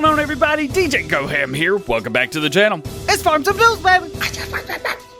going on, everybody? DjGoHam here. Welcome back to the channel. It's Farms of News, baby.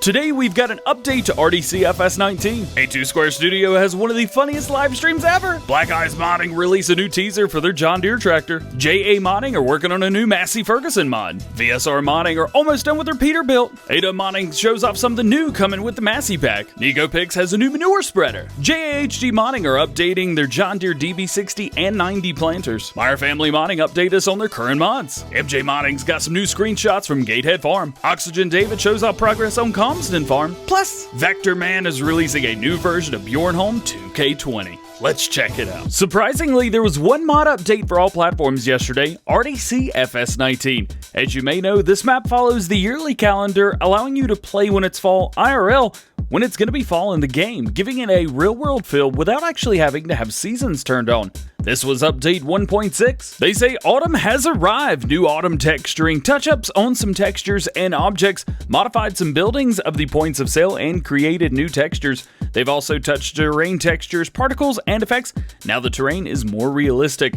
Today we've got an update to RDC FS19. A2 Square Studio has one of the funniest live streams ever. Black Eyes Modding released a new teaser for their John Deere tractor. JA Modding are working on a new Massey Ferguson mod. VSR Modding are almost done with their Peterbilt. ADA Modding shows off something new coming with the Massey Pack. NegoPix has a new Manure Spreader. JAHD Modding are updating their John Deere DB60 and 90 planters. Meier Family Modding update us on their current mods. MJ Modding's got some new screenshots from Gatehead Farm. OxygenDavid shows off progress on Calmsden Farm. Plus, Vector Man is releasing a new version of Bjornholm 2K20. Let's check it out. Surprisingly, there was one mod update for all platforms yesterday, RDC FS19. As you may know, this map follows the yearly calendar, allowing you to play when it's fall IRL, when it's going to be fall in the game, giving it a real-world feel without actually having to have seasons turned on. This was update 1.6. They say autumn has arrived. New autumn texturing, touch-ups on some textures and objects, modified some buildings of the points of sale, and created new textures. They've also touched terrain textures, particles, and effects. Now the terrain is more realistic.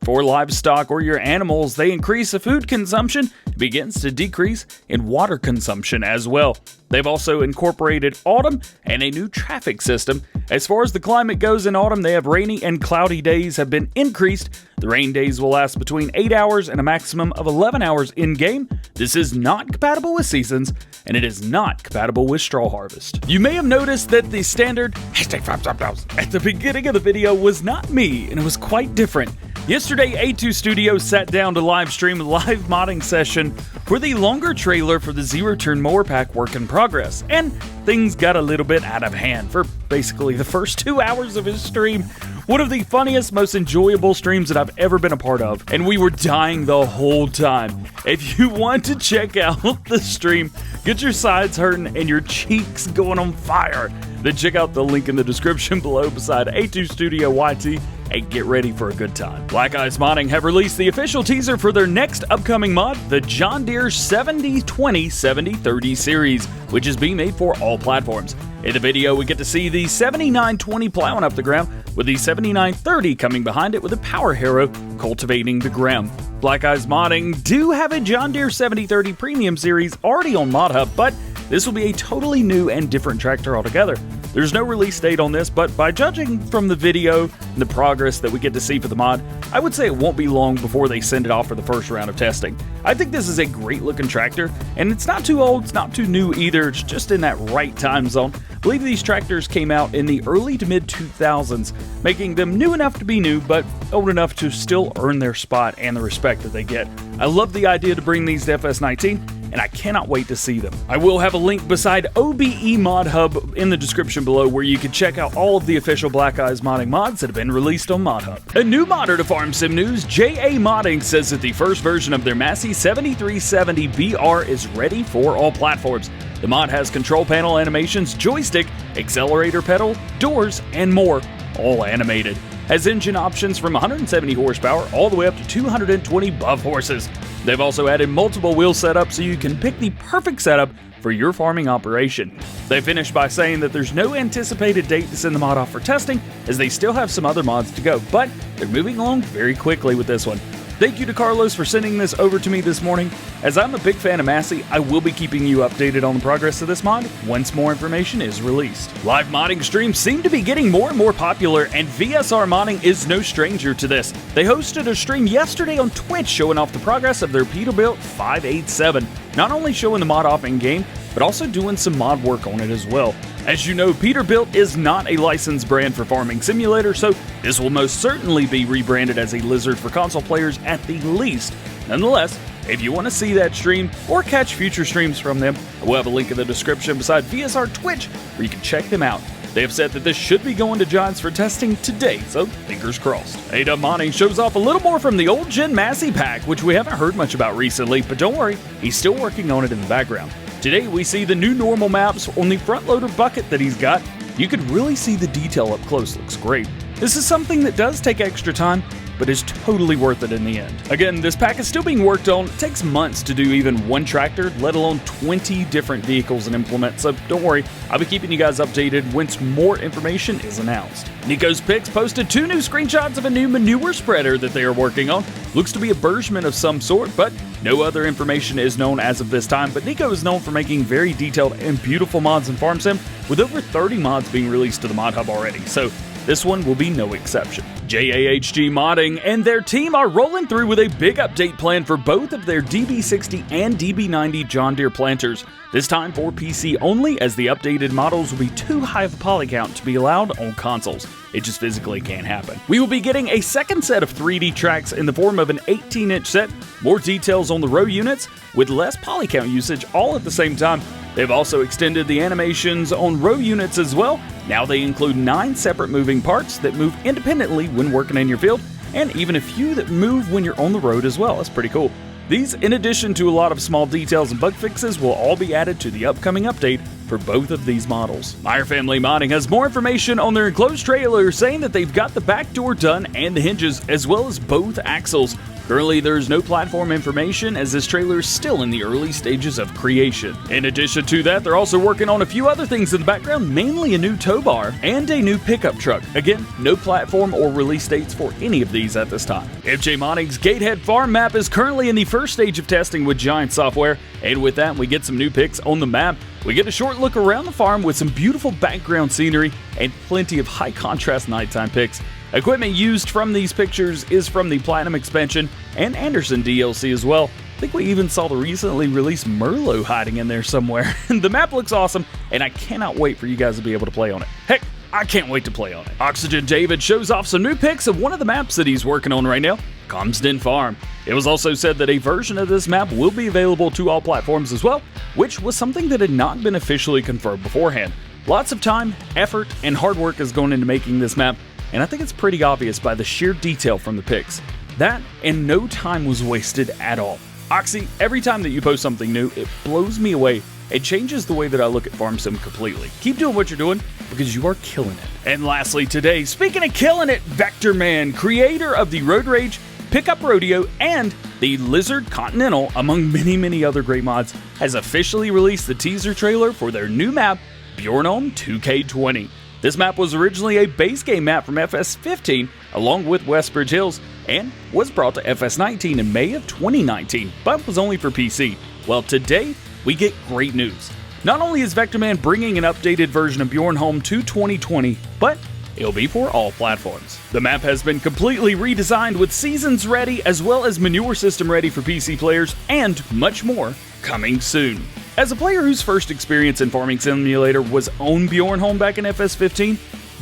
For livestock or your animals, they increase the food consumption. It begins to decrease in water consumption as well. They've also incorporated autumn and a new traffic system. As far as the climate goes in autumn, they have rainy and cloudy days have been increased. The rain days will last between 8 hours and a maximum of 11 hours in-game. This is not compatible with seasons, and it is not compatible with straw harvest. You may have noticed that the standard #FarmsUpDows at the beginning of the video was not me, and it was quite different. Yesterday, A2 Studios sat down to live stream a live modding session for the longer trailer for the zero-turn mower pack work in progress, and things got a little bit out of hand for basically the first 2 hours of his stream. One of the funniest, most enjoyable streams that I've ever been a part of, and we were dying the whole time. If you want to check out the stream, get your sides hurting and your cheeks going on fire, then check out the link in the description below beside A2 Studio YT and get ready for a good time. Black Eyes Modding have released the official teaser for their next upcoming mod, the John Deere 7020-7030 series, which is being made for all platforms. In the video, we get to see the 7920 plowing up the ground, with the 7930 coming behind it with a power harrow cultivating the ground. Black Eyes Modding do have a John Deere 7030 Premium series already on ModHub, but this will be a totally new and different tractor altogether. There's no release date on this, but by judging from the video and the progress that we get to see for the mod, I would say it won't be long before they send it off for the first round of testing. I think this is a great looking tractor, and it's not too old, it's not too new either, it's just in that right time zone. I believe these tractors came out in the early to mid 2000s, making them new enough to be new, but old enough to still earn their spot and the respect that they get. I love the idea to bring these to FS19, and I cannot wait to see them. I will have a link beside OBE Mod Hub in the description below where you can check out all of the official Black Eyes Modding mods that have been released on ModHub. A new modder to Farm Sim News, JA Modding says that the first version of their Massey 7370 BR is ready for all platforms. The mod has control panel animations, joystick, accelerator pedal, doors, and more, all animated. Has engine options from 170 horsepower all the way up to 220 buff horses. They've also added multiple wheel setups so you can pick the perfect setup for your farming operation. They finished by saying that there's no anticipated date to send the mod off for testing, as they still have some other mods to go, but they're moving along very quickly with this one. Thank you to Carlos for sending this over to me this morning. As I'm a big fan of Massey, I will be keeping you updated on the progress of this mod once more information is released. Live modding streams seem to be getting more and more popular, and VSR Modding is no stranger to this. They hosted a stream yesterday on Twitch showing off the progress of their Peterbilt 587, not only showing the mod off in-game, but also doing some mod work on it as well. As you know, Peterbilt is not a licensed brand for Farming Simulator, so this will most certainly be rebranded as a Lizard for console players at the least. Nonetheless, if you want to see that stream or catch future streams from them, I will have a link in the description beside VSR Twitch where you can check them out. They have said that this should be going to Giants for testing today, so fingers crossed. ADA Modding shows off a little more from the old Gen Massey Pack, which we haven't heard much about recently, but don't worry, he's still working on it in the background. Today we see the new normal maps on the front loader bucket that he's got. You can really see the detail up close, looks great. This is something that does take extra time, but is totally worth it in the end. Again, this pack is still being worked on. It takes months to do even one tractor, let alone 20 different vehicles and implements, so don't worry, I'll be keeping you guys updated once more information is announced. Nico's Picks posted 2 new screenshots of a new manure spreader that they are working on. Looks to be a version of some sort, but no other information is known as of this time. But Nico is known for making very detailed and beautiful mods in Farm Sim, with over 30 mods being released to the mod hub already, so this one will be no exception. JAHG Modding and their team are rolling through with a big update plan for both of their DB60 and DB90 John Deere planters. This time for PC only, as the updated models will be too high of a poly count to be allowed on consoles. It just physically can't happen. We will be getting a second set of 3D tracks in the form of an 18-inch set, more details on the row units, with less poly count usage all at the same time. They've also extended the animations on row units as well. Now they include 9 separate moving parts that move independently when working in your field, and even a few that move when you're on the road as well. That's pretty cool. These, in addition to a lot of small details and bug fixes, will all be added to the upcoming update for both of these models. Meier Family Modding has more information on their enclosed trailer, saying that they've got the back door done and the hinges, as well as both axles. Currently, there's no platform information, as this trailer is still in the early stages of creation. In addition to that, they're also working on a few other things in the background, mainly a new tow bar and a new pickup truck. Again, no platform or release dates for any of these at this time. FJ Modding's Gatehead farm map is currently in the first stage of testing with Giant software, and with that, we get some new pics on the map. We get a short look around the farm with some beautiful background scenery and plenty of high contrast nighttime pics. Equipment used from these pictures is from the Platinum expansion and Anderson DLC as well. I think we even saw the recently released Merlot hiding in there somewhere. The map looks awesome, and I cannot wait for you guys to be able to play on it. Heck, I can't wait to play on it. OxygenDavid shows off some new pics of one of the maps that he's working on right now, Calmsden Farm. It was also said that a version of this map will be available to all platforms as well, which was something that had not been officially confirmed beforehand. Lots of time, effort, and hard work is going into making this map, and I think it's pretty obvious by the sheer detail from the pics. That, and no time was wasted at all. Oxy, every time that you post something new, it blows me away. It changes the way that I look at Farm Sim completely. Keep doing what you're doing, because you are killing it. And lastly today, speaking of killing it, Vectorman, creator of the Road Rage, Pickup Rodeo, and the Lizard Continental, among many other great mods, has officially released the teaser trailer for their new map, Bjornholm 2K20. This map was originally a base game map from FS15 along with Westbridge Hills, and was brought to FS19 in May of 2019, but was only for PC. Well, today we get great news. Not only is Vectorman bringing an updated version of Bjornholm to 2020, but it'll be for all platforms. The map has been completely redesigned with seasons ready, as well as manure system ready for PC players, and much more coming soon. As a player whose first experience in Farming Simulator was on Bjornholm back in FS15,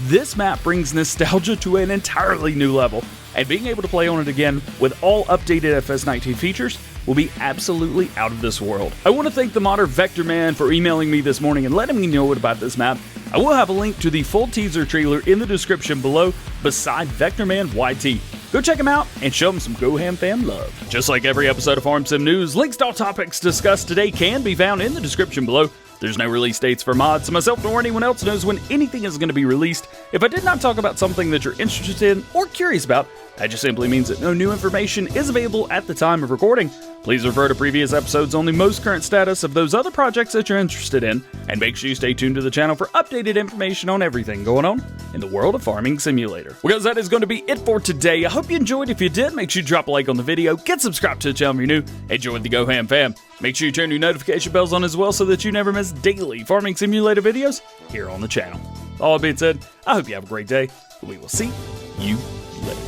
this map brings nostalgia to an entirely new level, and being able to play on it again with all updated FS19 features will be absolutely out of this world. I want to thank the modder Vectorman for emailing me this morning and letting me know about this map. I will have a link to the full teaser trailer in the description below beside Vectorman YT. Go check him out and show him some GoHam fam love. Just like every episode of Farm Sim News, links to all topics discussed today can be found in the description below. There's no release dates for mods, so myself nor anyone else knows when anything is going to be released. If I did not talk about something that you're interested in or curious about, that just simply means that no new information is available at the time of recording. Please refer to previous episodes on the most current status of those other projects that you're interested in, and make sure you stay tuned to the channel for updated information on everything going on in the world of Farming Simulator. Because that is going to be it for today. I hope you enjoyed. If you did, make sure you drop a like on the video, get subscribed to the channel if you're new, and join the GoHam fam. Make sure you turn your notification bells on as well so that you never miss daily Farming Simulator videos here on the channel. All being said, I hope you have a great day, and we will see you later.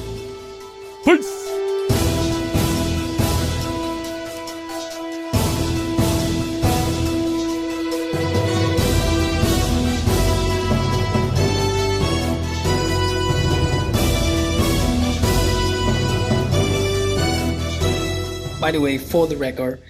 Peace! By the way, for the record,